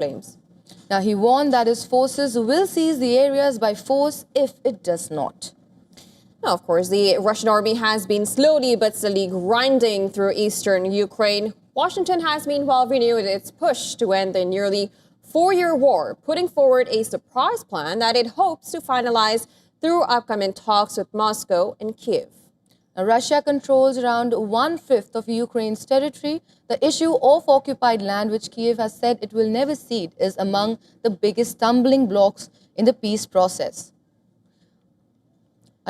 claims. Now, he warned that his forces will seize the areas by force if it does not. Now, of course, the Russian army has been slowly but steadily grinding through eastern Ukraine. Washington has meanwhile renewed its push to end the nearly four-year war, putting forward a surprise plan that it hopes to finalize through upcoming talks with Moscow and Kyiv. Now, Russia controls around 1/5 of Ukraine's territory. The issue of occupied land, which Kyiv has said it will never cede, is among the biggest stumbling blocks in the peace process.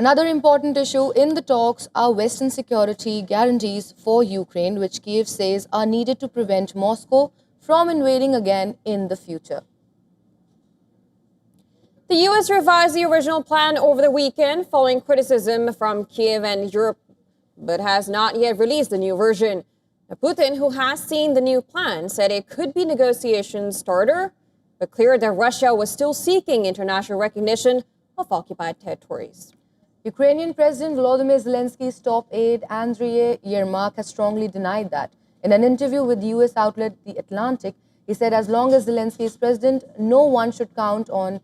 Another important issue in the talks are Western security guarantees for Ukraine, which Kyiv says are needed to prevent Moscow from invading again in the future. The U.S. revised the original plan over the weekend following criticism from Kyiv and Europe, but has not yet released the new version. Now, Putin, who has seen the new plan, said it could be negotiation starter, but cleared that Russia was still seeking international recognition of occupied territories. Ukrainian President Volodymyr Zelensky's top aide, Andriy Yermak, has strongly denied that. In an interview with U.S. outlet The Atlantic, he said as long as Zelensky is president, no one should count on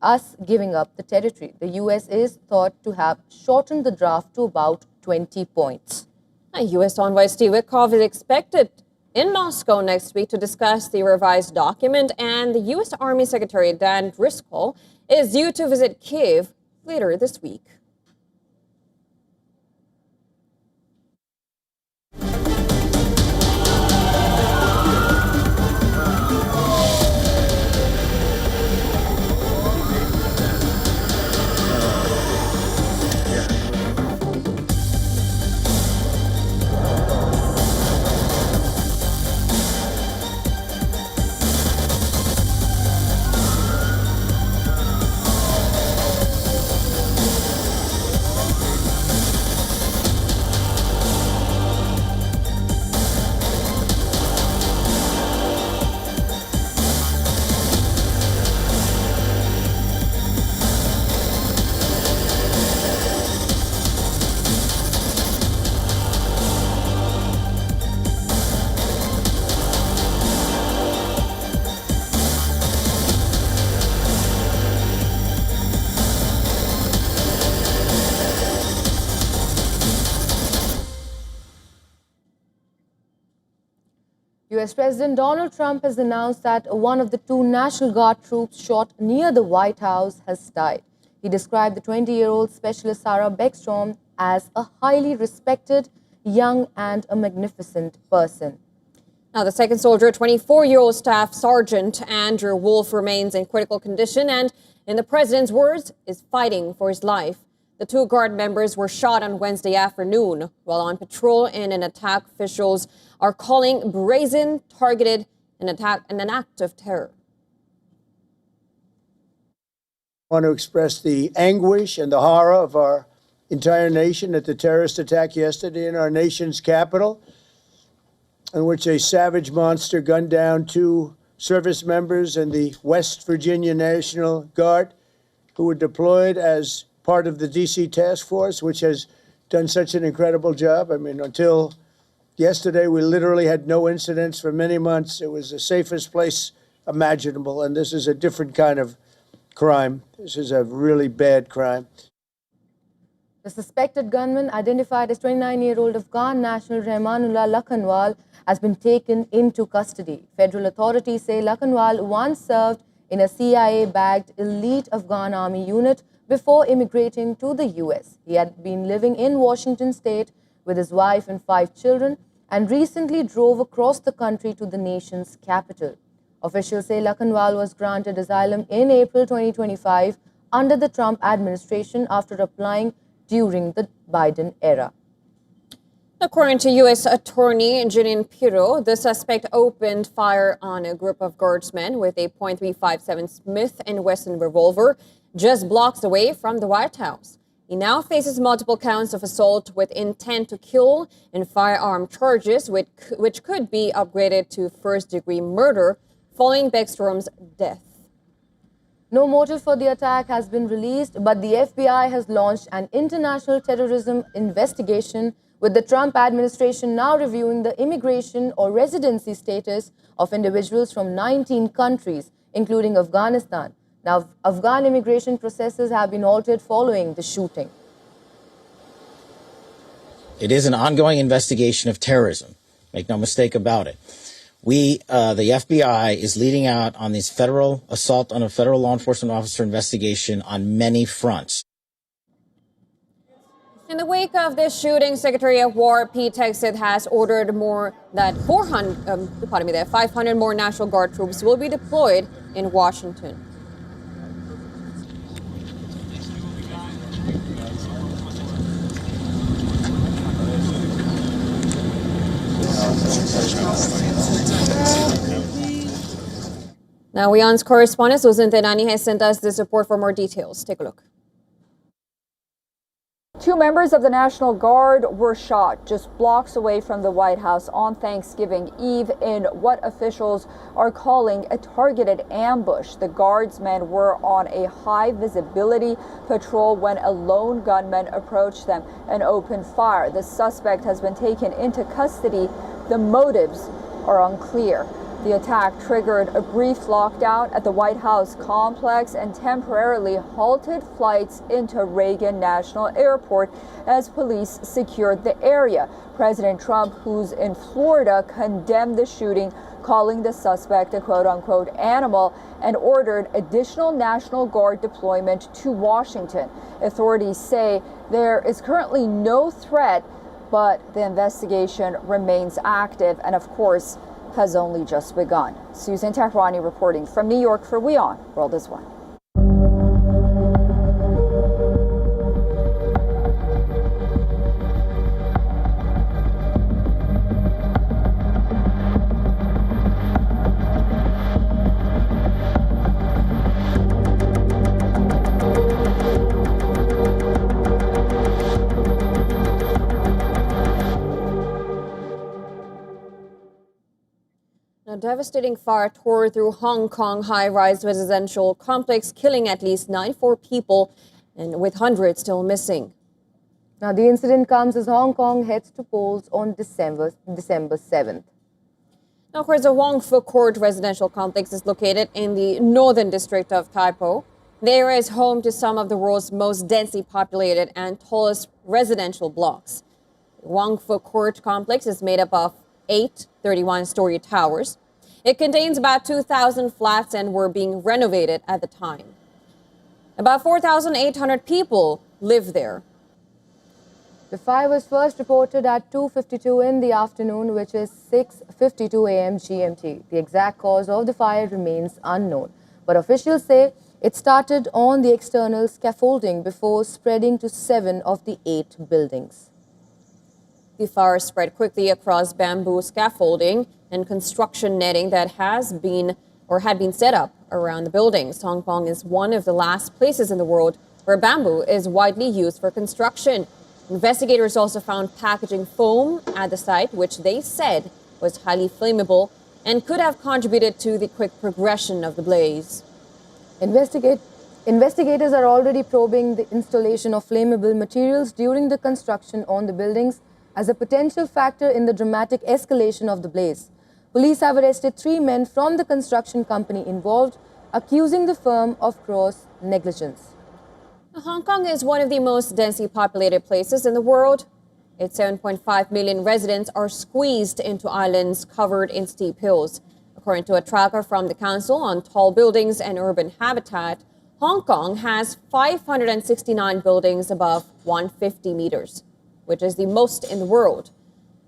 us giving up the territory. The U.S. is thought to have shortened the draft to about 20 points. U.S. Envoy Steve Witkoff is expected in Moscow next week to discuss the revised document, and the U.S. Army Secretary Dan Driscoll is due to visit Kyiv later this week. U.S. President Donald Trump has announced that one of the two National Guard troops shot near the White House has died. He described the 20-year-old Specialist Sarah Beckstrom as a highly respected, young and a magnificent person. Now, the second soldier, 24-year-old Staff Sergeant Andrew Wolf, remains in critical condition and, in the president's words, is fighting for his life. The two Guard members were shot on Wednesday afternoon while on patrol in an attack officials are calling brazen, targeted, an attack and an act of terror. I want to express the anguish and the horror of our entire nation at the terrorist attack yesterday in our nation's capital, in which a savage monster gunned down two service members in the West Virginia National Guard who were deployed as part of the D.C. task force, which has done such an incredible job. I mean, until yesterday, we literally had no incidents for many months. It was the safest place imaginable, and this is a different kind of crime. This is a really bad crime. The suspected gunman, identified as 29-year-old Afghan national Rehmanullah Lakhanwal, has been taken into custody. Federal authorities say Lakhanwal once served in a CIA-backed elite Afghan army unit before immigrating to the U.S. He had been living in Washington state with his wife and 5 children and recently drove across the country to the nation's capital. Officials say Lakhanwal was granted asylum in April 2025 under the Trump administration after applying during the Biden era. According to U.S. Attorney Jeanine Pirro, the suspect opened fire on a group of guardsmen with a .357 Smith & Wesson revolver just blocks away from the White House. He now faces multiple counts of assault with intent to kill and firearm charges, which could be upgraded to first-degree murder following Beckstrom's death. No motive for the attack has been released, but the FBI has launched an international terrorism investigation with the Trump administration now reviewing the immigration or residency status of individuals from 19 countries, including Afghanistan. Now, Afghan immigration processes have been altered following the shooting. It is an ongoing investigation of terrorism. Make no mistake about it. The FBI is leading out on this federal assault on a federal law enforcement officer investigation on many fronts. In the wake of this shooting, Secretary of War Pete Hegseth has ordered more than 500 more National Guard troops will be deployed in Washington. Now, WION's correspondent Susan Tenani has sent us this report for more details. Take a look. 2 members of the National Guard were shot just blocks away from the White House on Thanksgiving Eve in what officials are calling a targeted ambush. The Guardsmen were on a high visibility patrol when a lone gunman approached them and opened fire. The suspect has been taken into custody. The motives are unclear. The attack triggered a brief lockdown at the White House complex and temporarily halted flights into Reagan National Airport as police secured the area. President Trump, who's in Florida, condemned the shooting, calling the suspect a quote-unquote animal, and ordered additional National Guard deployment to Washington. Authorities say there is currently no threat, but the investigation remains active and, of course, has only just begun. Susan Tehrani reporting from New York for WION World is One. A devastating fire tore through Hong Kong high-rise residential complex, killing at least 94 people and with hundreds still missing. Now, the incident comes as Hong Kong heads to polls on December 7th. Now, of course, the Wong Fu Court residential complex is located in the northern district of Tai Po. The area is home to some of the world's most densely populated and tallest residential blocks. The Wong Fu Court complex is made up of 8 31-story towers. It contains about 2,000 flats and were being renovated at the time. About 4,800 people live there. The fire was first reported at 2:52 in the afternoon, which is 6:52 a.m. GMT. The exact cause of the fire remains unknown, but officials say it started on the external scaffolding before spreading to 7 of the 8 buildings. The fire spread quickly across bamboo scaffolding and construction netting that had been set up around the buildings. Hong Kong is one of the last places in the world where bamboo is widely used for construction. Investigators also found packaging foam at the site, which they said was highly flammable and could have contributed to the quick progression of the blaze. Investigators are already probing the installation of flammable materials during the construction on the buildings as a potential factor in the dramatic escalation of the blaze. Police have arrested 3 men from the construction company involved, accusing the firm of gross negligence. Hong Kong is one of the most densely populated places in the world. Its 7.5 million residents are squeezed into islands covered in steep hills. According to a tracker from the Council on Tall Buildings and Urban Habitat, Hong Kong has 569 buildings above 150 meters, which is the most in the world.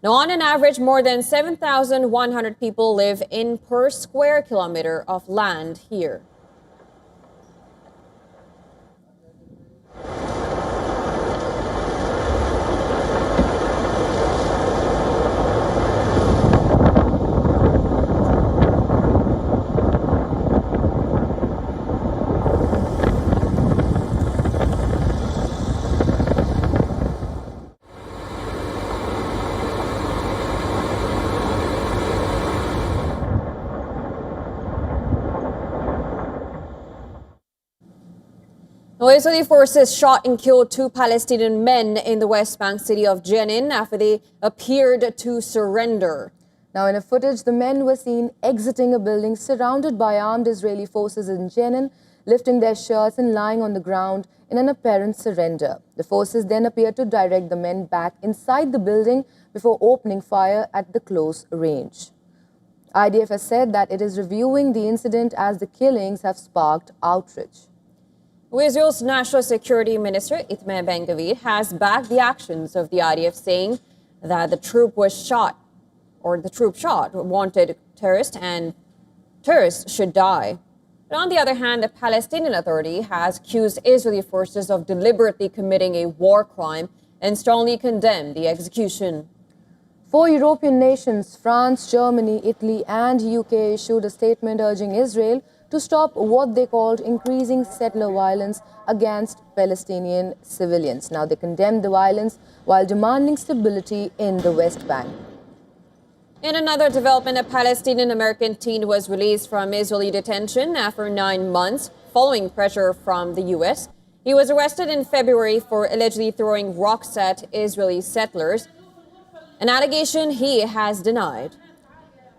Now, on an average, more than 7,100 people live in per square kilometer of land here. Israeli forces shot and killed 2 Palestinian men in the West Bank city of Jenin after they appeared to surrender. Now, in a footage, the men were seen exiting a building surrounded by armed Israeli forces in Jenin, lifting their shirts and lying on the ground in an apparent surrender. The forces then appeared to direct the men back inside the building before opening fire at the close range. IDF has said that it is reviewing the incident as the killings have sparked outrage. Israel's National Security Minister Itamar Ben-Gvir has backed the actions of the IDF, saying that the troop shot wanted terrorists and terrorists should die. But on the other hand, the Palestinian Authority has accused Israeli forces of deliberately committing a war crime and strongly condemned the execution. 4 European nations, France, Germany, Italy and UK, issued a statement urging Israel to stop what they called increasing settler violence against Palestinian civilians. Now, they condemned the violence while demanding stability in the West Bank. In another development, a Palestinian-American teen was released from Israeli detention after 9 months following pressure from the U.S. He was arrested in February for allegedly throwing rocks at Israeli settlers, an allegation he has denied.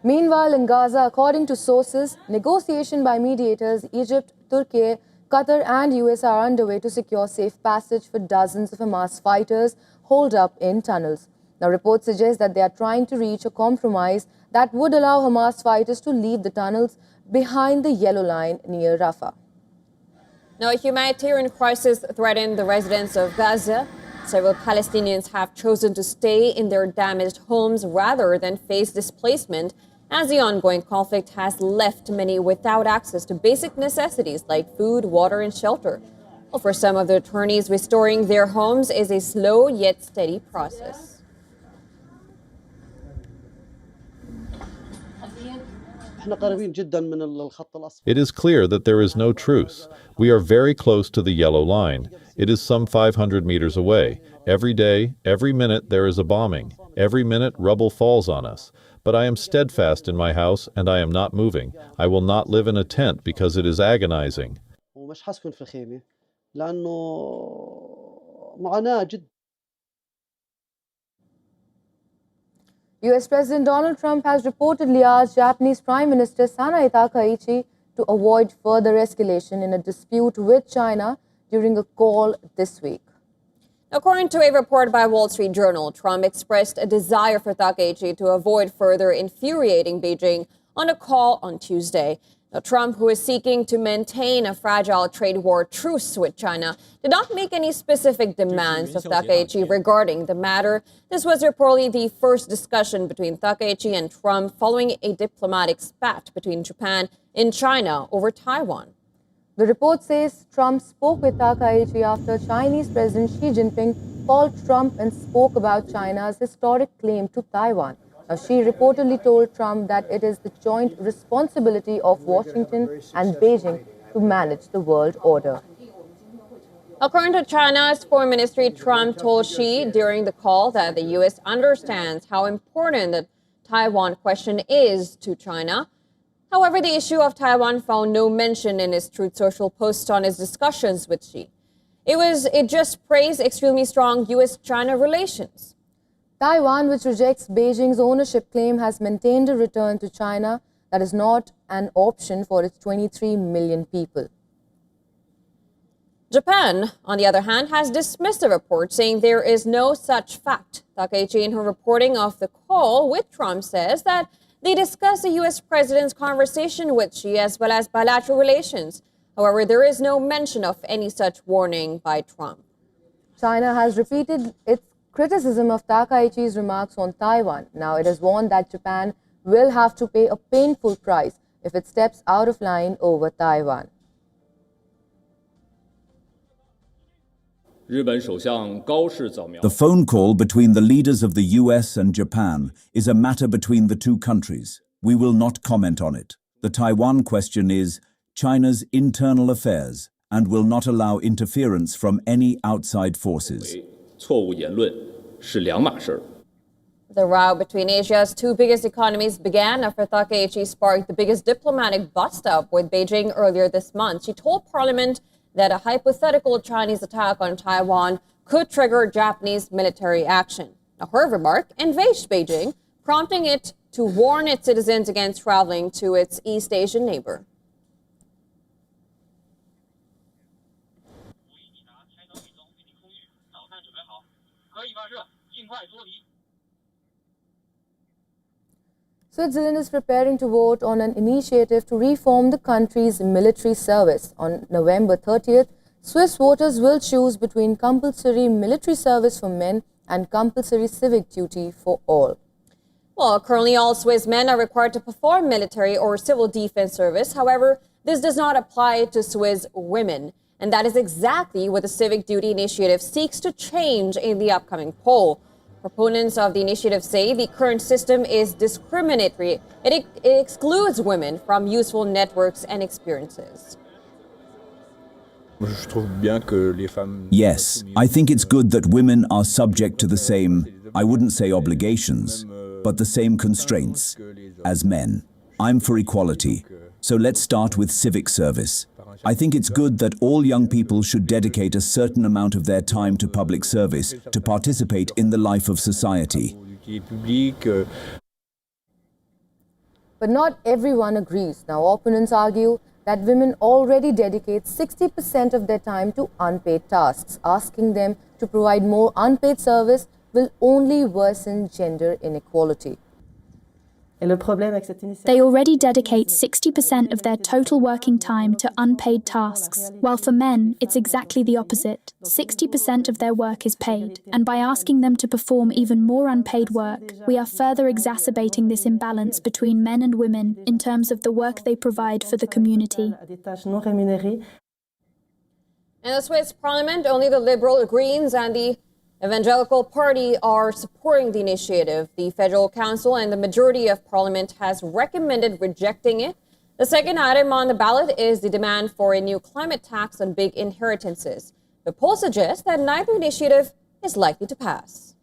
Meanwhile, in Gaza, according to sources, negotiation by mediators, Egypt, Turkey, Qatar and US are underway to secure safe passage for dozens of Hamas fighters holed up in tunnels. Now, reports suggest that they are trying to reach a compromise that would allow Hamas fighters to leave the tunnels behind the yellow line near Rafah. Now, a humanitarian crisis threatened the residents of Gaza. Several Palestinians have chosen to stay in their damaged homes rather than face displacement, as the ongoing conflict has left many without access to basic necessities like food, water, and shelter. Well, for some of the attorneys, restoring their homes is a slow yet steady process. It is clear that there is no truce. We are very close to the yellow line. It is some 500 meters away. Every day, every minute there is a bombing. Every minute rubble falls on us. But I am steadfast in my house and I am not moving. I will not live in a tent because it is agonizing. US President Donald Trump has reportedly asked Japanese Prime Minister Sanae Takaichi to avoid further escalation in a dispute with China during a call this week. According to a report by Wall Street Journal, Trump expressed a desire for Takaichi to avoid further infuriating Beijing on a call on Tuesday. Now, Trump, who is seeking to maintain a fragile trade war truce with China, did not make any specific demands of Takaichi regarding the matter. This was reportedly the first discussion between Takaichi and Trump following a diplomatic spat between Japan and China over Taiwan. The report says Trump spoke with Takaichi after Chinese President Xi Jinping called Trump and spoke about China's historic claim to Taiwan. Now, Xi reportedly told Trump that it is the joint responsibility of Washington and Beijing to manage the world order. According to China's Foreign Ministry, Trump told Xi during the call that the U.S. understands how important the Taiwan question is to China. However, the issue of Taiwan found no mention in his Truth Social post on his discussions with Xi. It just praised extremely strong U.S.-China relations. Taiwan, which rejects Beijing's ownership claim, has maintained a return to China that is not an option for its 23 million people. Japan, on the other hand, has dismissed the report, saying there is no such fact. Takaichi, in her reporting of the call with Trump, says that they discussed the U.S. president's conversation with Xi as well as bilateral relations. However, there is no mention of any such warning by Trump. China has repeated its criticism of Takaichi's remarks on Taiwan. Now, it has warned that Japan will have to pay a painful price if it steps out of line over Taiwan. The phone call between the leaders of the US and Japan is a matter between the two countries. We will not comment on it. The Taiwan question is China's internal affairs and will not allow interference from any outside forces. The row between Asia's two biggest economies began after Takaichi sparked the biggest diplomatic bust-up with Beijing earlier this month. She told Parliament that a hypothetical Chinese attack on Taiwan could trigger Japanese military action. Now, her remark enraged Beijing, prompting it to warn its citizens against traveling to its East Asian neighbor. Switzerland is preparing to vote on an initiative to reform the country's military service. On November 30th, Swiss voters will choose between compulsory military service for men and compulsory civic duty for all. Well, currently all Swiss men are required to perform military or civil defense service. However, this does not apply to Swiss women. And that is exactly what the Civic Duty Initiative seeks to change in the upcoming poll. Proponents of the initiative say the current system is discriminatory. It excludes women from useful networks and experiences. Yes, I think it's good that women are subject to the same, I wouldn't say obligations, but the same constraints as men. I'm for equality. So let's start with civic service. I think it's good that all young people should dedicate a certain amount of their time to public service to participate in the life of society. But not everyone agrees. Now, opponents argue that women already dedicate 60% of their time to unpaid tasks. Asking them to provide more unpaid service will only worsen gender inequality. They already dedicate 60% of their total working time to unpaid tasks, while for men, it's exactly the opposite. 60% of their work is paid, and by asking them to perform even more unpaid work, we are further exacerbating this imbalance between men and women in terms of the work they provide for the community. In the Swiss parliament, only the Liberal Greens and the Evangelical Party are supporting the initiative. The Federal Council and the majority of Parliament has recommended rejecting it. The second item on the ballot is the demand for a new climate tax on big inheritances. The poll suggests that neither initiative is likely to pass.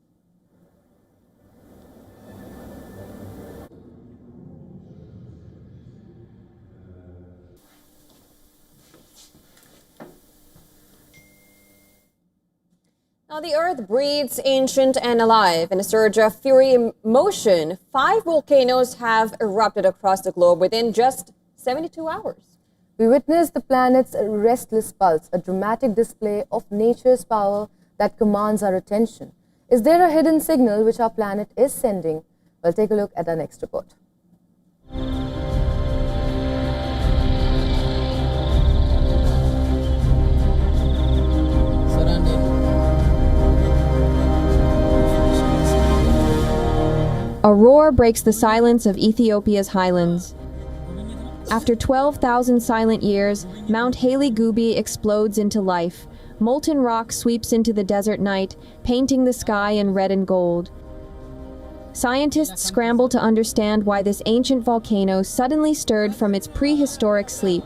Now, the Earth breathes ancient and alive. In a surge of fury motion, 5 volcanoes have erupted across the globe within just 72 hours. We witnessed the planet's restless pulse, a dramatic display of nature's power that commands our attention. Is there a hidden signal which our planet is sending? Well, take a look at our next report. A roar breaks the silence of Ethiopia's highlands. After 12,000 silent years, Mount Haile Gubi explodes into life. Molten rock sweeps into the desert night, painting the sky in red and gold. Scientists scramble to understand why this ancient volcano suddenly stirred from its prehistoric sleep.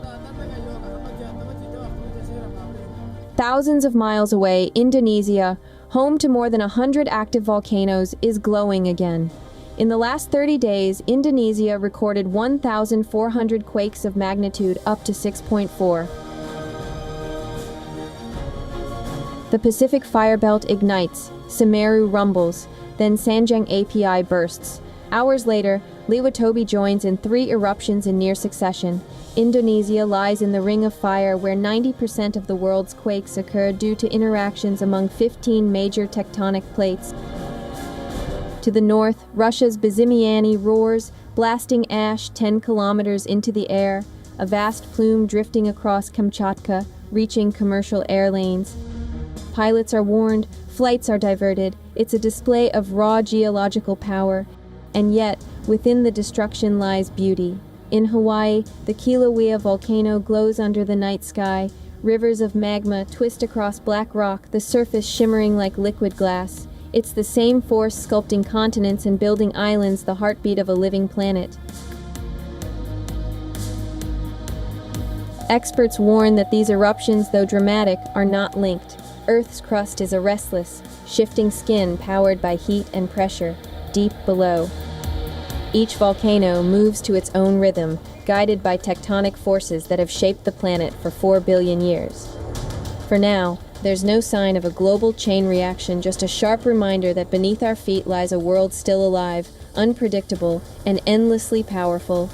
Thousands of miles away, Indonesia, home to more than 100 active volcanoes, is glowing again. In the last 30 days, Indonesia recorded 1,400 quakes of magnitude up to 6.4. The Pacific Fire Belt ignites, Semeru rumbles, then Sanjang API bursts. Hours later, Liwatobi joins in 3 eruptions in near succession. Indonesia lies in the ring of fire where 90% of the world's quakes occur due to interactions among 15 major tectonic plates. To the north, Russia's Bezimiany roars, blasting ash 10 kilometers into the air, a vast plume drifting across Kamchatka, reaching commercial air lanes. Pilots are warned, flights are diverted. It's a display of raw geological power. And yet, within the destruction lies beauty. In Hawaii, the Kilauea volcano glows under the night sky. Rivers of magma twist across black rock, the surface shimmering like liquid glass. It's the same force sculpting continents and building islands, the heartbeat of a living planet. Experts warn that these eruptions, though dramatic, are not linked. Earth's crust is a restless, shifting skin powered by heat and pressure, deep below. Each volcano moves to its own rhythm, guided by tectonic forces that have shaped the planet for 4 billion years. For now, there's no sign of a global chain reaction, just a sharp reminder that beneath our feet lies a world still alive, unpredictable, and endlessly powerful.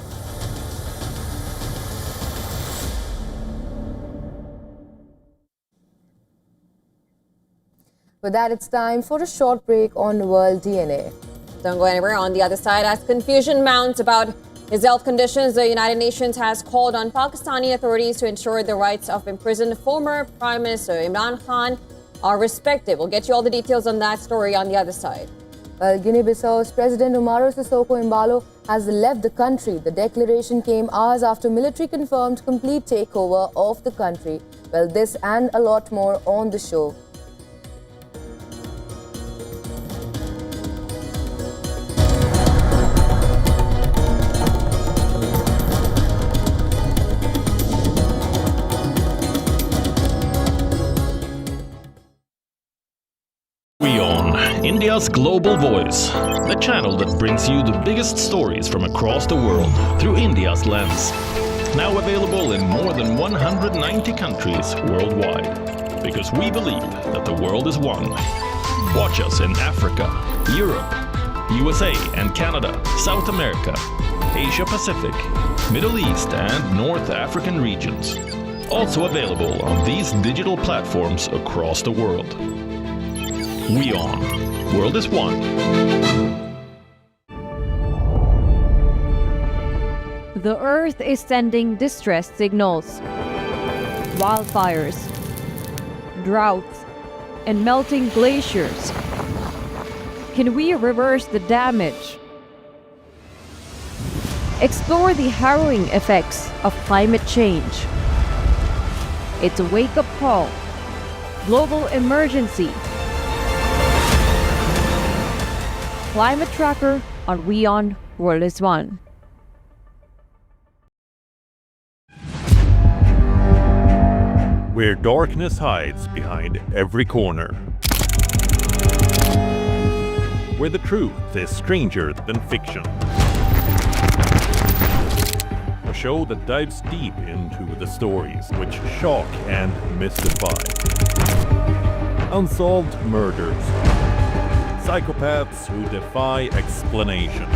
With that, it's time for a short break on World DNA. Don't go anywhere. On the other side, as confusion mounts about his health conditions, the United Nations has called on Pakistani authorities to ensure the rights of imprisoned former Prime Minister Imran Khan are respected. We'll get you all the details on that story on the other side. Well, Guinea-Bissau's President Umaro Sissoko Embalo has left the country. The declaration came hours after military confirmed complete takeover of the country. Well, this and a lot more on the show. WION, India's global voice, the channel that brings you the biggest stories from across the world through India's lens. Now available in more than 190 countries worldwide. Because we believe that the world is one. Watch us in Africa, Europe, USA and Canada, South America, Asia Pacific, Middle East and North African regions. Also available on these digital platforms across the world. WION. World is one. The Earth is sending distress signals. Wildfires, droughts, and melting glaciers. Can we reverse the damage? Explore the harrowing effects of climate change. It's a wake-up call. Global emergency. Climate Tracker on WION World is One. Where darkness hides behind every corner. Where the truth is stranger than fiction. A show that dives deep into the stories which shock and mystify. Unsolved murders. Psychopaths who defy explanation.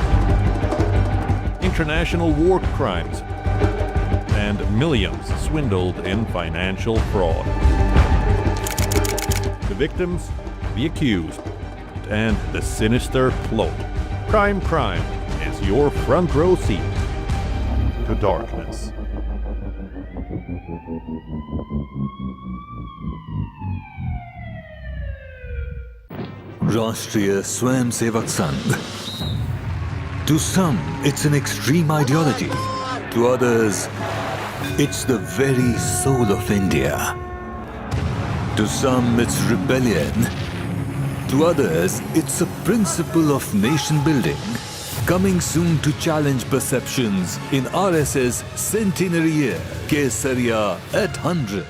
International war crimes. And millions swindled in financial fraud. The victims, the accused, and the sinister plot. Crime is your front row seat to darkness. Rashtriya Swayamsevak Sangh. To some, it's an extreme ideology. To others, it's the very soul of India. To some, it's rebellion. To others, it's a principle of nation building. Coming soon to challenge perceptions in RSS centenary year, Kesariya at 100.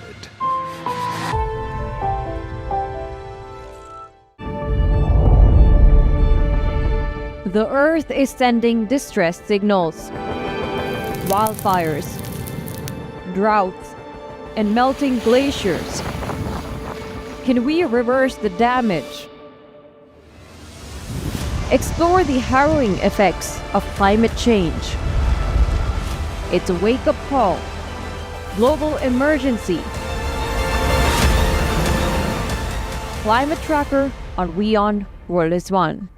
The Earth is sending distress signals. Wildfires, droughts, and melting glaciers. Can we reverse the damage? Explore the harrowing effects of climate change. It's a wake-up call. Global emergency. Climate Tracker on WION World is One.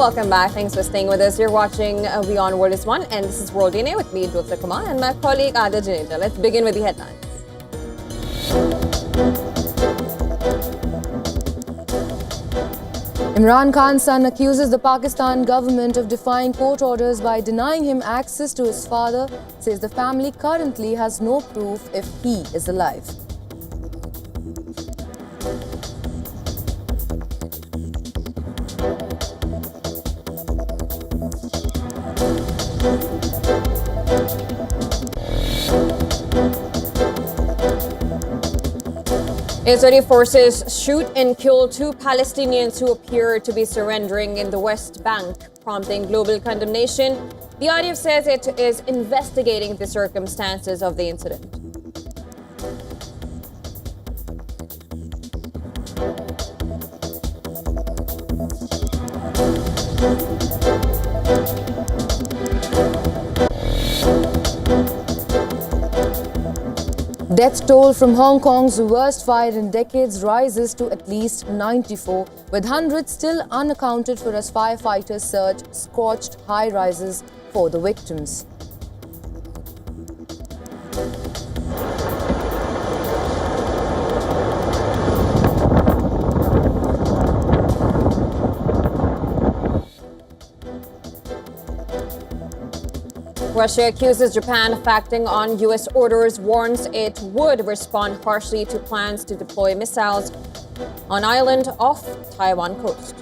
Welcome back. Thanks for staying with us. You're watching WION World is One, and this is World DNA with me, Dr. Kumar, and my colleague Ada Janeja. Let's begin with the headlines. Imran Khan's son accuses the Pakistan government of defying court orders by denying him access to his father, says the family currently has no proof if he is alive. Israeli forces shoot and kill 2 Palestinians who appear to be surrendering in the West Bank, prompting global condemnation. The IDF says it is investigating the circumstances of the incident. Death toll from Hong Kong's worst fire in decades rises to at least 94, with hundreds still unaccounted for as firefighters search scorched high-rises for the victims. Russia accuses Japan of acting on U.S. orders, warns it would respond harshly to plans to deploy missiles on island off Taiwan coast.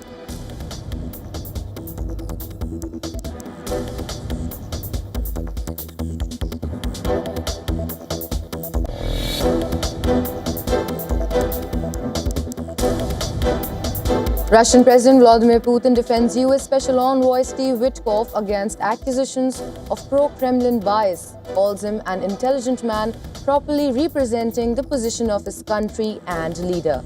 Russian President Vladimir Putin defends U.S. Special Envoy Steve Witkoff against accusations of pro-Kremlin bias, calls him an intelligent man properly representing the position of his country and leader.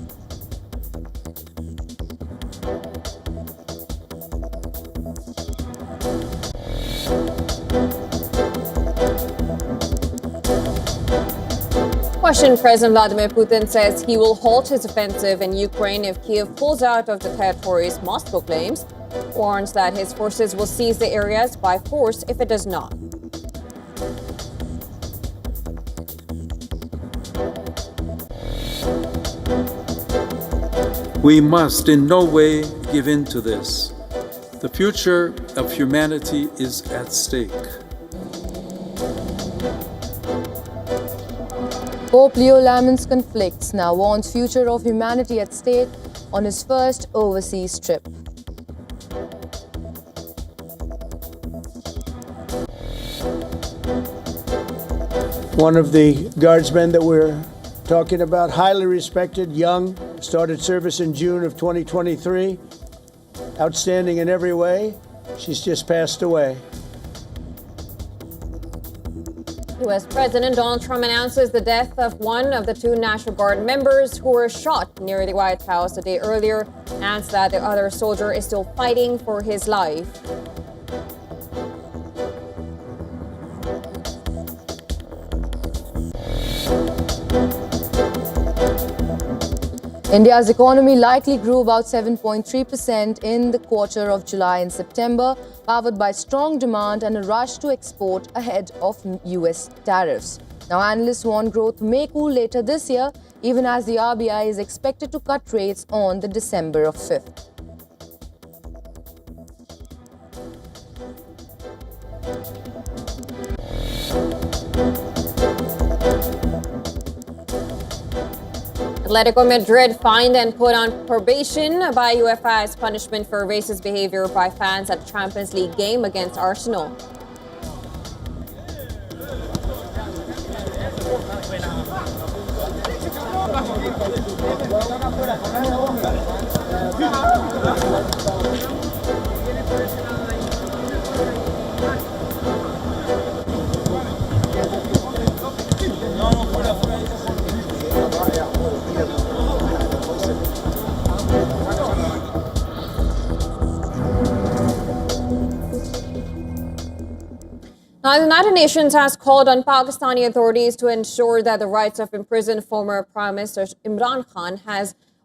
Russian President Vladimir Putin says he will halt his offensive in Ukraine if Kiev pulls out of the territories Moscow claims, warns that his forces will seize the areas by force if it does not. We must in no way give in to this. The future of humanity is at stake. Pope Leo laments conflicts, now warns future of humanity at stake on his first overseas trip. One of the guardsmen that we're talking about, highly respected, young, started service in June of 2023, outstanding in every way. She's just passed away. U.S. President Donald Trump announces the death of one of the 2 National Guard members who were shot near the White House a day earlier, adds that the other soldier is still fighting for his life. India's economy likely grew about 7.3% in the quarter of July and September, powered by strong demand and a rush to export ahead of US tariffs. Now, analysts warn growth may cool later this year, even as the RBI is expected to cut rates on the December of 5th. Atletico Madrid fined and put on probation by UEFA as punishment for racist behavior by fans at Champions League game against Arsenal. Now, the United Nations has called on Pakistani authorities to ensure that the rights of imprisoned former Prime Minister Imran Khan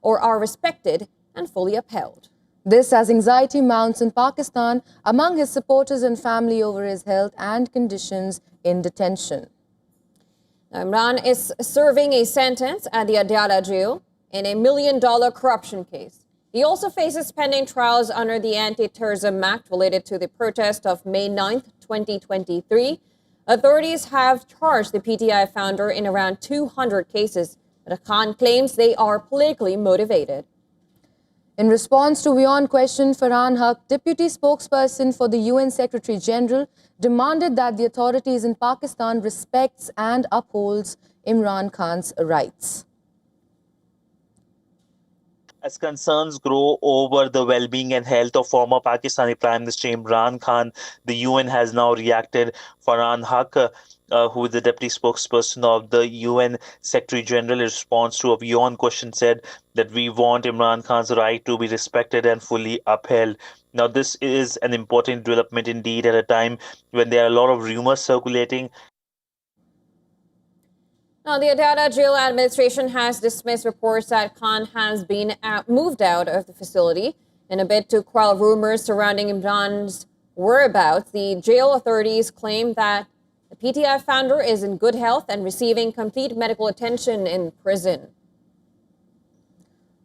are respected and fully upheld. This as anxiety mounts in Pakistan among his supporters and family over his health and conditions in detention. Now, Imran is serving a sentence at the Adiala jail in a $1 million corruption case. He also faces pending trials under the Anti-Terrorism Act related to the protest of May 9th, 2023. Authorities have charged the PTI founder in around 200 cases, but Khan claims they are politically motivated. In response to WION question, Farhan Haq, deputy spokesperson for the UN Secretary General, demanded that the authorities in Pakistan respects and upholds Imran Khan's rights. As concerns grow over the well-being and health of former Pakistani Prime Minister Imran Khan, the UN has now reacted. Farhan Haq, who is the deputy spokesperson of the UN Secretary General, in response to a WION question, said that we want Imran Khan's right to be respected and fully upheld. Now, this is an important development indeed at a time when there are a lot of rumors circulating. Now, the Adiala jail administration has dismissed reports that Khan has been moved out of the facility. In a bid to quell rumors surrounding Imran's whereabouts, the jail authorities claim that the PTI founder is in good health and receiving complete medical attention in prison.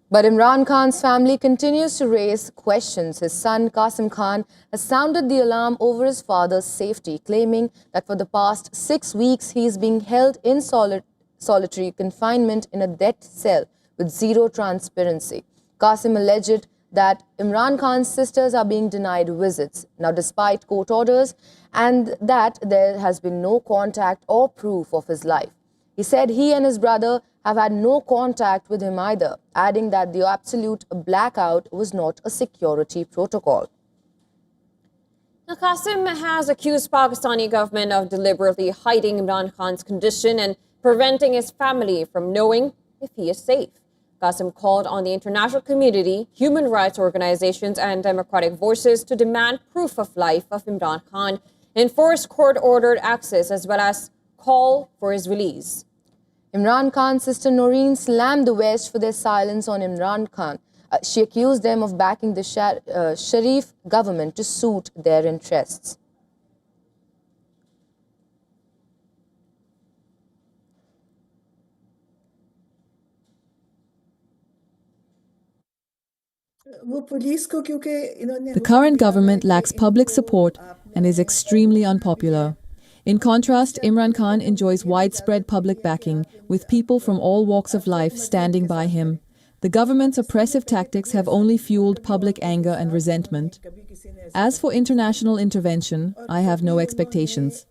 But Imran Khan's family continues to raise questions. His son, Qasim Khan, has sounded the alarm over his father's safety, claiming that for the past 6 weeks he is being held in solitary confinement in a death cell with zero transparency. Qasim alleged that Imran Khan's sisters are being denied visits, now despite court orders, and that there has been no contact or proof of his life. He said he and his brother have had no contact with him either, adding that the absolute blackout was not a security protocol. Now, Qasim has accused Pakistani government of deliberately hiding Imran Khan's condition and preventing his family from knowing if he is safe. Qasim called on the international community, human rights organizations, and democratic voices to demand proof of life of Imran Khan, enforce court-ordered access, as well as call for his release. Imran Khan's sister Noreen slammed the West for their silence on Imran Khan. She accused them of backing the Sharif government to suit their interests. The current government lacks public support and is extremely unpopular. In contrast, Imran Khan enjoys widespread public backing, with people from all walks of life standing by him. The government's oppressive tactics have only fueled public anger and resentment. As for international intervention, I have no expectations.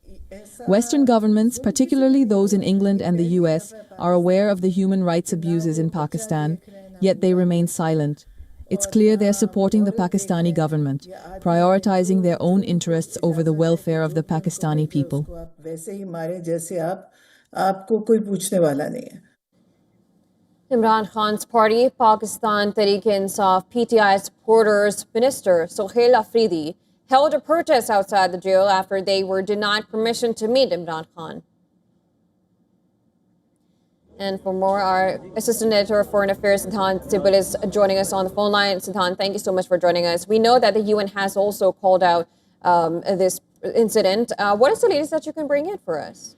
Western governments, particularly those in England and the US, are aware of the human rights abuses in Pakistan, yet they remain silent. It's clear they're supporting the Pakistani government, prioritizing their own interests over the welfare of the Pakistani people. Imran Khan's party, Pakistan Tehreek-e-Insaf, PTI supporters, Minister Sohail Afridi, held a protest outside the jail after they were denied permission to meet Imran Khan. And for more, our Assistant Editor of Foreign Affairs, Sidhan Sibul, is joining us on the phone line. Sidhan, thank you so much for joining us. We know that the UN has also called out this incident. What is the latest that you can bring in for us?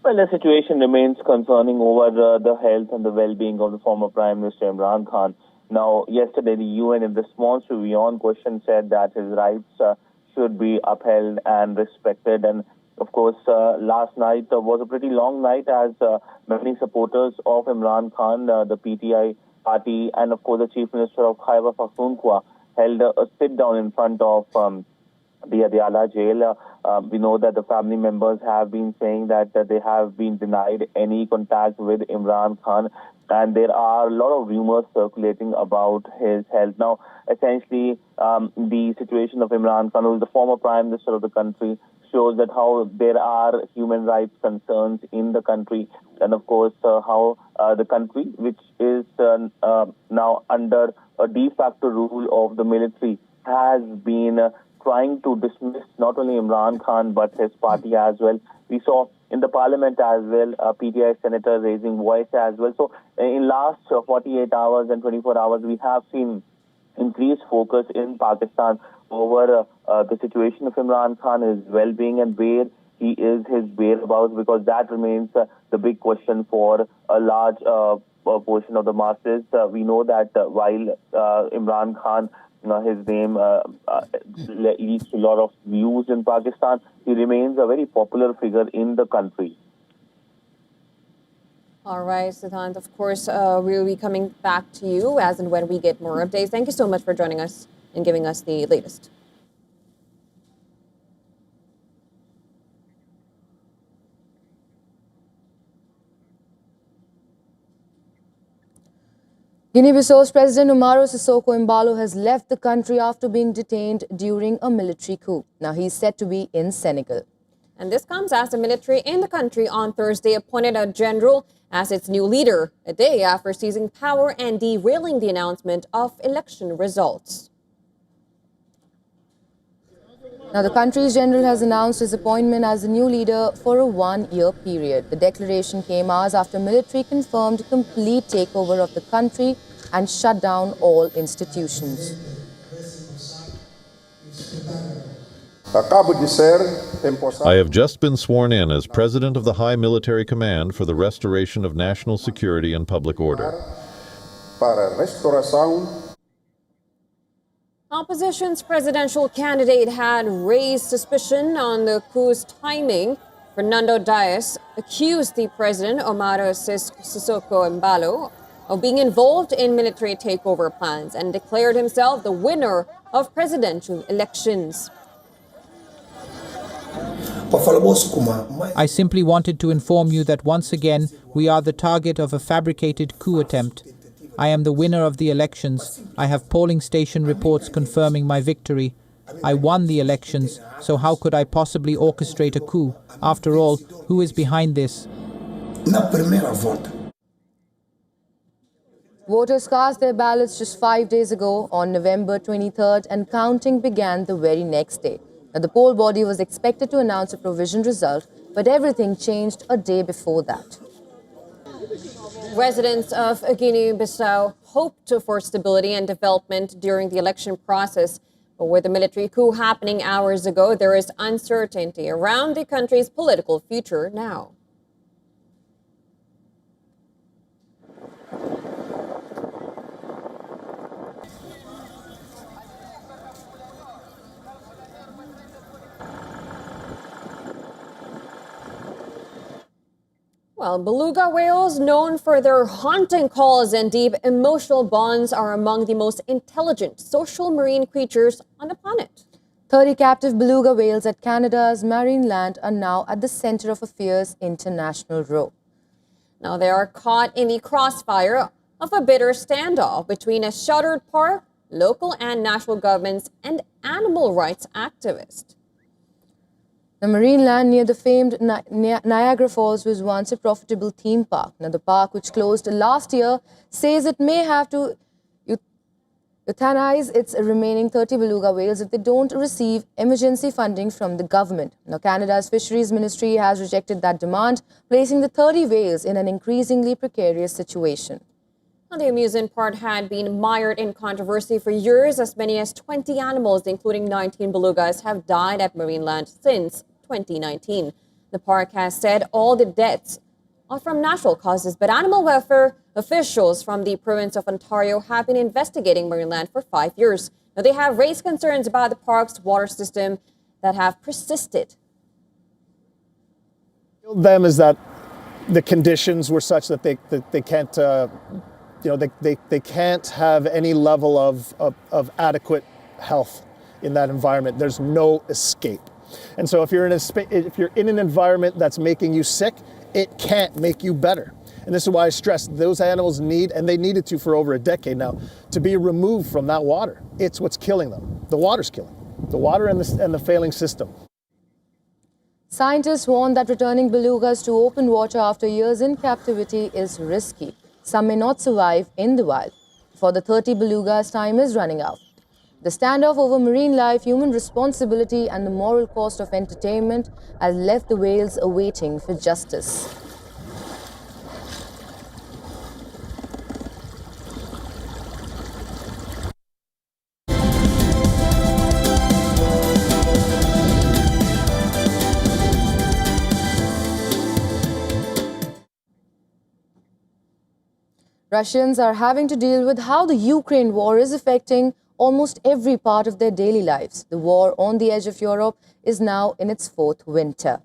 Well, the situation remains concerning over the health and the well-being of the former Prime Minister Imran Khan. Now, yesterday, the UN, in response to WION question, said that his rights should be upheld and respected. And of course, last night was a pretty long night as many supporters of Imran Khan, the PTI party, and of course the Chief Minister of Khyber Pakhtunkhwa held a sit-down in front of the Adiala jail. We know that the family members have been saying that they have been denied any contact with Imran Khan, and there are a lot of rumors circulating about his health. Now, essentially, the situation of Imran Khan, who is the former Prime Minister of the country, shows that how there are human rights concerns in the country, and of course how the country, which is now under a de facto rule of the military, has been trying to dismiss not only Imran Khan but his party as well. We saw in the parliament as well, PTI senator raising voice as well. So in last 48 hours and 24 hours, we have seen increased focus in Pakistan over the situation of Imran Khan, his well-being, and where he is, his whereabouts, because that remains the big question for a large portion of the masses. We know that while Imran Khan, his name leads to a lot of views in Pakistan, he remains a very popular figure in the country. All right, Siddhant, of course, we'll be coming back to you as and when we get more updates. Thank you so much for joining us and giving us the latest. Guinea-Bissau's President Umaro Sissoko Embalo has left the country after being detained during a military coup. Now he's said to be in Senegal. And this comes as the military in the country on Thursday appointed a general as its new leader, a day after seizing power and derailing the announcement of election results. Now, the country's general has announced his appointment as the new leader for a one-year period. The declaration came hours after military confirmed complete takeover of the country and shut down all institutions. I have just been sworn in as President of the High Military Command for the restoration of national security and public order. Opposition's presidential candidate had raised suspicion on the coup's timing. Fernando Dias accused the president, Umaro Sissoko Embalo, of being involved in military takeover plans and declared himself the winner of presidential elections. I simply wanted to inform you that once again we are the target of a fabricated coup attempt. I am the winner of the elections. I have polling station reports confirming my victory. I won the elections, so how could I possibly orchestrate a coup? After all, who is behind this? Voters cast their ballots just 5 days ago on November 23rd, and counting began the very next day. Now, the poll body was expected to announce a provisional result, but everything changed a day before that. Residents of Guinea-Bissau hoped for stability and development during the election process. But with the military coup happening hours ago, there is uncertainty around the country's political future now. Well, beluga whales, known for their haunting calls and deep emotional bonds, are among the most intelligent social marine creatures on the planet. 30 captive beluga whales at Canada's Marineland are now at the center of a fierce international row. Now they are caught in the crossfire of a bitter standoff between a shuttered park, local and national governments, and animal rights activists. The Marineland near the famed Niagara Falls was once a profitable theme park. Now, the park, which closed last year, says it may have to euthanize its remaining 30 beluga whales if they don't receive emergency funding from the government. Now, Canada's Fisheries Ministry has rejected that demand, placing the 30 whales in an increasingly precarious situation. Now, the amusement park had been mired in controversy for years. As many as 20 animals, including 19 belugas, have died at Marineland since 2019. The park has said all the deaths are from natural causes, but animal welfare officials from the province of Ontario have been investigating Marineland for 5 years. Now, they have raised concerns about the park's water system that have persisted. Them is that the conditions were such that they can't, they can't have any level of adequate health in that environment. There's no escape. And so if you're in an environment that's making you sick, it can't make you better. And this is why I stress those animals need, and they needed to for over a decade now, to be removed from that water. It's what's killing them. The water's killing them. The water and the failing system. Scientists warn that returning belugas to open water after years in captivity is risky. Some may not survive in the wild. For the 30 belugas, time is running out. The standoff over marine life, human responsibility, and the moral cost of entertainment has left the whales awaiting for justice. Russians are having to deal with how the Ukraine war is affecting almost every part of their daily lives. The war on the edge of Europe is now in its fourth winter.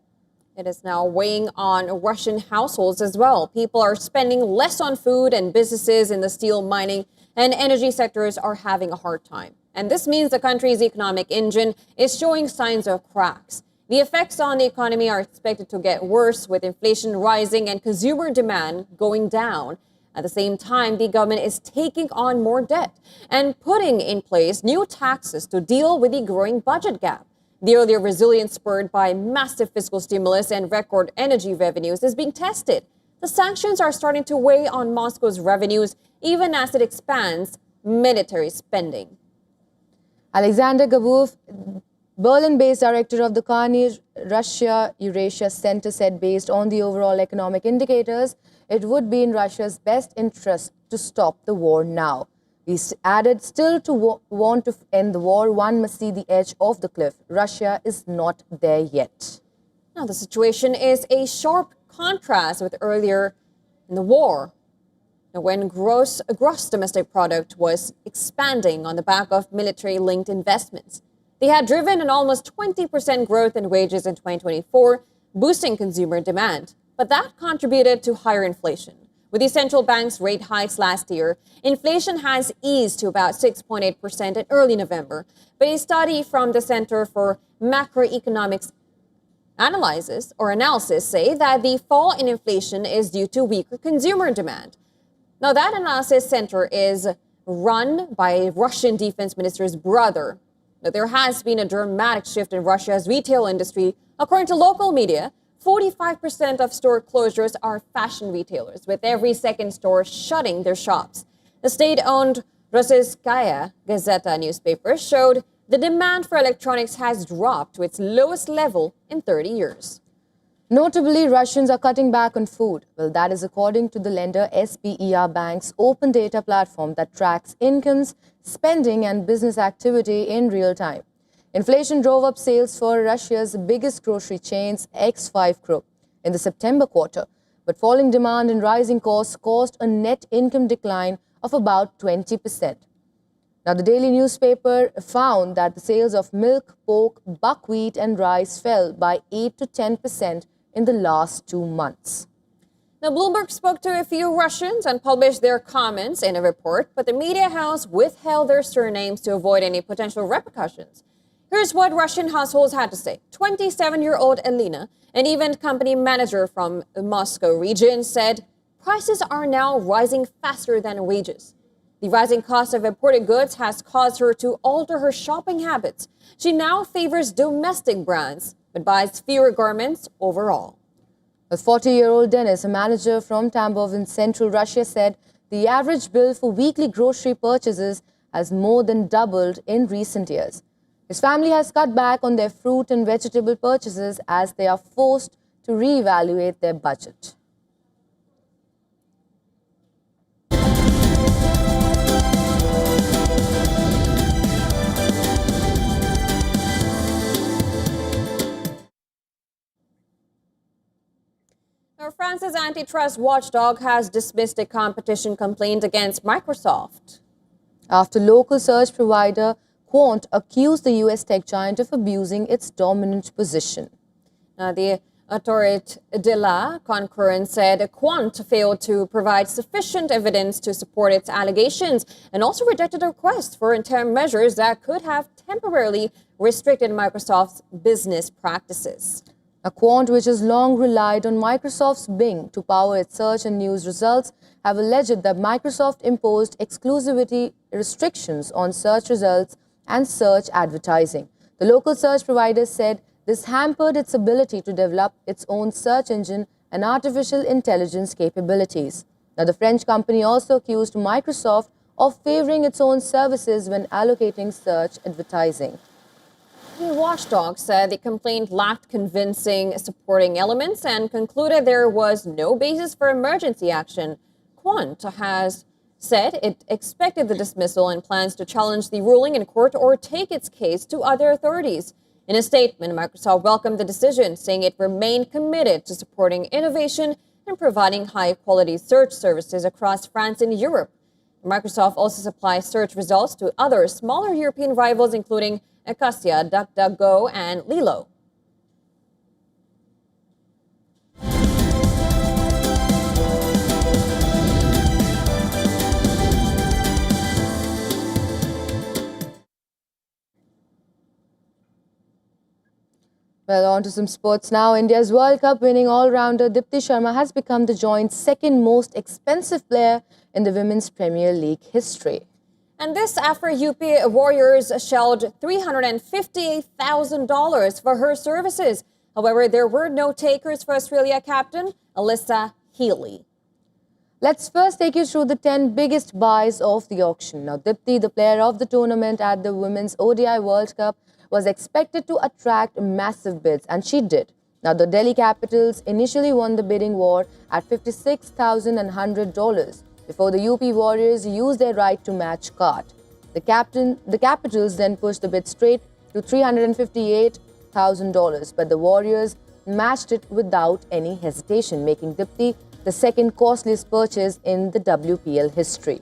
It is now weighing on Russian households as well. People are spending less on food, and businesses in the steel, mining, and energy sectors are having a hard time. And this means the country's economic engine is showing signs of cracks. The effects on the economy are expected to get worse, with inflation rising and consumer demand going down. At the same time, the government is taking on more debt and putting in place new taxes to deal with the growing budget gap. The earlier resilience spurred by massive fiscal stimulus and record energy revenues is being tested. The sanctions are starting to weigh on Moscow's revenues, even as it expands military spending. Alexander Gabuev, Berlin-based director of the Carnegie Russia-Eurasia Center, said based on the overall economic indicators, it would be in Russia's best interest to stop the war now. He added, still to want to end the war, one must see the edge of the cliff. Russia is not there yet. Now, the situation is a sharp contrast with earlier in the war, when gross domestic product was expanding on the back of military-linked investments. They had driven an almost 20% growth in wages in 2024, boosting consumer demand. But that contributed to higher inflation. With the central bank's rate hikes last year, inflation has eased to about 6.8% in early November. But a study from the Center for Macroeconomics analysis say that the fall in inflation is due to weaker consumer demand. Now, that analysis center is run by Russian defense minister's brother. Now, there has been a dramatic shift in Russia's retail industry. According to local media, 45% of store closures are fashion retailers, with every second store shutting their shops. The state-owned Rossiyskaya Gazeta newspaper showed the demand for electronics has dropped to its lowest level in 30 years. Notably, Russians are cutting back on food. Well, that is according to the lender SBER Bank's open data platform that tracks incomes, spending and business activity in real time. Inflation drove up sales for Russia's biggest grocery chains, X5 Group, in the September quarter. But falling demand and rising costs caused a net income decline of about 20%. Now, the daily newspaper found that the sales of milk, pork, buckwheat and rice fell by 8 to 10% in the last 2 months. Now, Bloomberg spoke to a few Russians and published their comments in a report, but the media house withheld their surnames to avoid any potential repercussions. Here's what Russian households had to say. 27-year-old Elena, an event company manager from the Moscow region, said prices are now rising faster than wages. The rising cost of imported goods has caused her to alter her shopping habits. She now favors domestic brands, but buys fewer garments overall. A 40-year-old Denis, a manager from Tambov in central Russia, said the average bill for weekly grocery purchases has more than doubled in recent years. His family has cut back on their fruit and vegetable purchases as they are forced to reevaluate their budget. Now, France's antitrust watchdog has dismissed a competition complaint against Microsoft. After local search provider Quant accused the U.S. tech giant of abusing its dominant position. Now, the Autorité de la Concurrence said Quant failed to provide sufficient evidence to support its allegations and also rejected a request for interim measures that could have temporarily restricted Microsoft's business practices. Quant, which has long relied on Microsoft's Bing to power its search and news results, have alleged that Microsoft imposed exclusivity restrictions on search results and search advertising. The local search provider said this hampered its ability to develop its own search engine and artificial intelligence capabilities. Now, the French company also accused Microsoft of favoring its own services when allocating search advertising. The watchdog said the complaint lacked convincing supporting elements and concluded there was no basis for emergency action. Quant has said it expected the dismissal and plans to challenge the ruling in court or take its case to other authorities. In a statement, Microsoft welcomed the decision, saying it remained committed to supporting innovation and providing high-quality search services across France and Europe. Microsoft also supplies search results to other smaller European rivals, including Acacia, DuckDuckGo, and Lilo. Well, on to some sports now. India's World Cup winning all-rounder Dipti Sharma has become the joint second most expensive player in the Women's Premier League history. And this after UP Warriors shelled $358,000 for her services. However, there were no takers for Australia captain Alyssa Healy. Let's first take you through the 10 biggest buys of the auction. Now, Dipti, the player of the tournament at the Women's ODI World Cup, was expected to attract massive bids, and she did. Now, the Delhi Capitals initially won the bidding war at $56,100 before the UP Warriors used their right to match cart. The Capitals then pushed the bid straight to $358,000, but the Warriors matched it without any hesitation, making Dipti the second costliest purchase in the WPL history.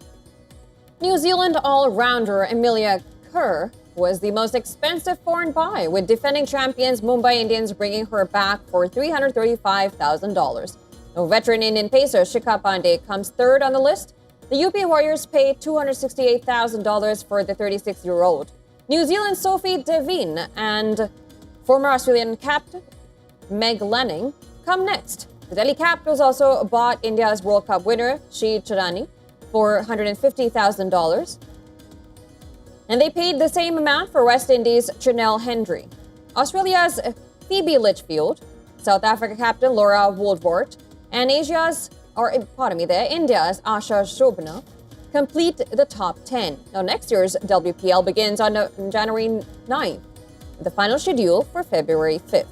New Zealand all-rounder Amelia Kerr was the most expensive foreign buy, with defending champions Mumbai Indians bringing her back for $335,000. Now, veteran Indian pacer Shikhar Pandey comes third on the list. The UP Warriors paid $268,000 for the 36-year-old. New Zealand's Sophie Devine and former Australian captain Meg Lanning come next. The Delhi Capitals also bought India's World Cup winner Shri Chadani for $150,000. And they paid the same amount for West Indies' Chanel Hendry. Australia's Phoebe Litchfield, South Africa captain Laura Woodward, and India's Asha Shobana complete the top 10. Now, next year's WPL begins on January 9th, with the final schedule for February 5th.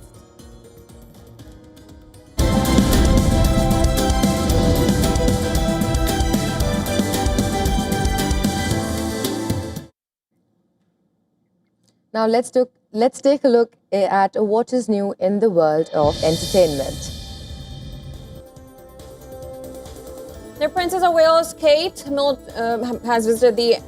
Now let's take a look at what is new in the world of entertainment. The Princess of Wales, Kate, has visited the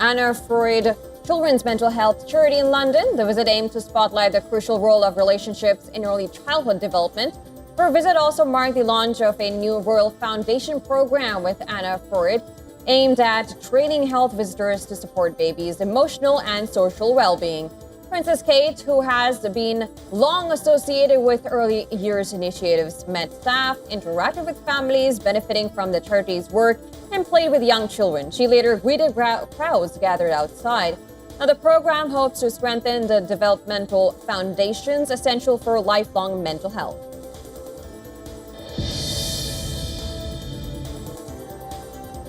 Anna Freud Children's Mental Health Charity in London. The visit aimed to spotlight the crucial role of relationships in early childhood development. Her visit also marked the launch of a new Royal Foundation program with Anna Freud, aimed at training health visitors to support babies' emotional and social well-being. Princess Kate, who has been long associated with early years initiatives, met staff, interacted with families benefiting from the charity's work, and played with young children. She later greeted crowds gathered outside. Now, the program hopes to strengthen the developmental foundations essential for lifelong mental health.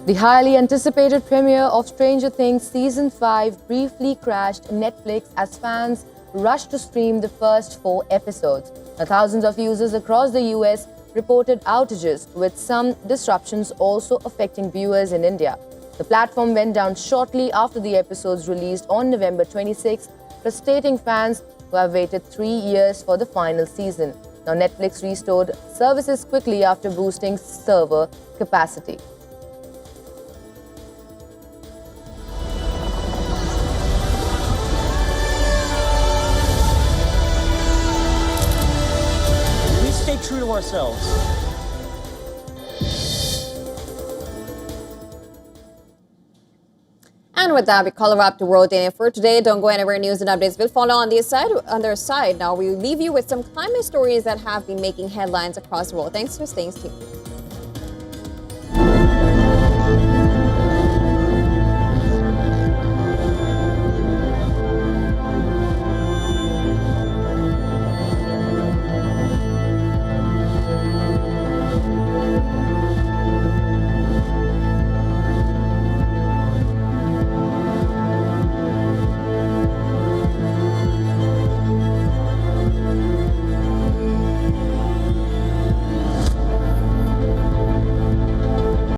The highly anticipated premiere of Stranger Things Season 5 briefly crashed Netflix as fans rushed to stream the first 4 episodes. Now, thousands of users across the US reported outages, with some disruptions also affecting viewers in India. The platform went down shortly after the episodes released on November 26, frustrating fans who have waited 3 years for the final season. Now, Netflix restored services quickly after boosting server capacity. True to ourselves. And with that, we call a wrap to World Day for today. Don't go anywhere. News and updates will follow on the other side. Now we leave you with some climate stories that have been making headlines across the world. Thanks for staying tuned.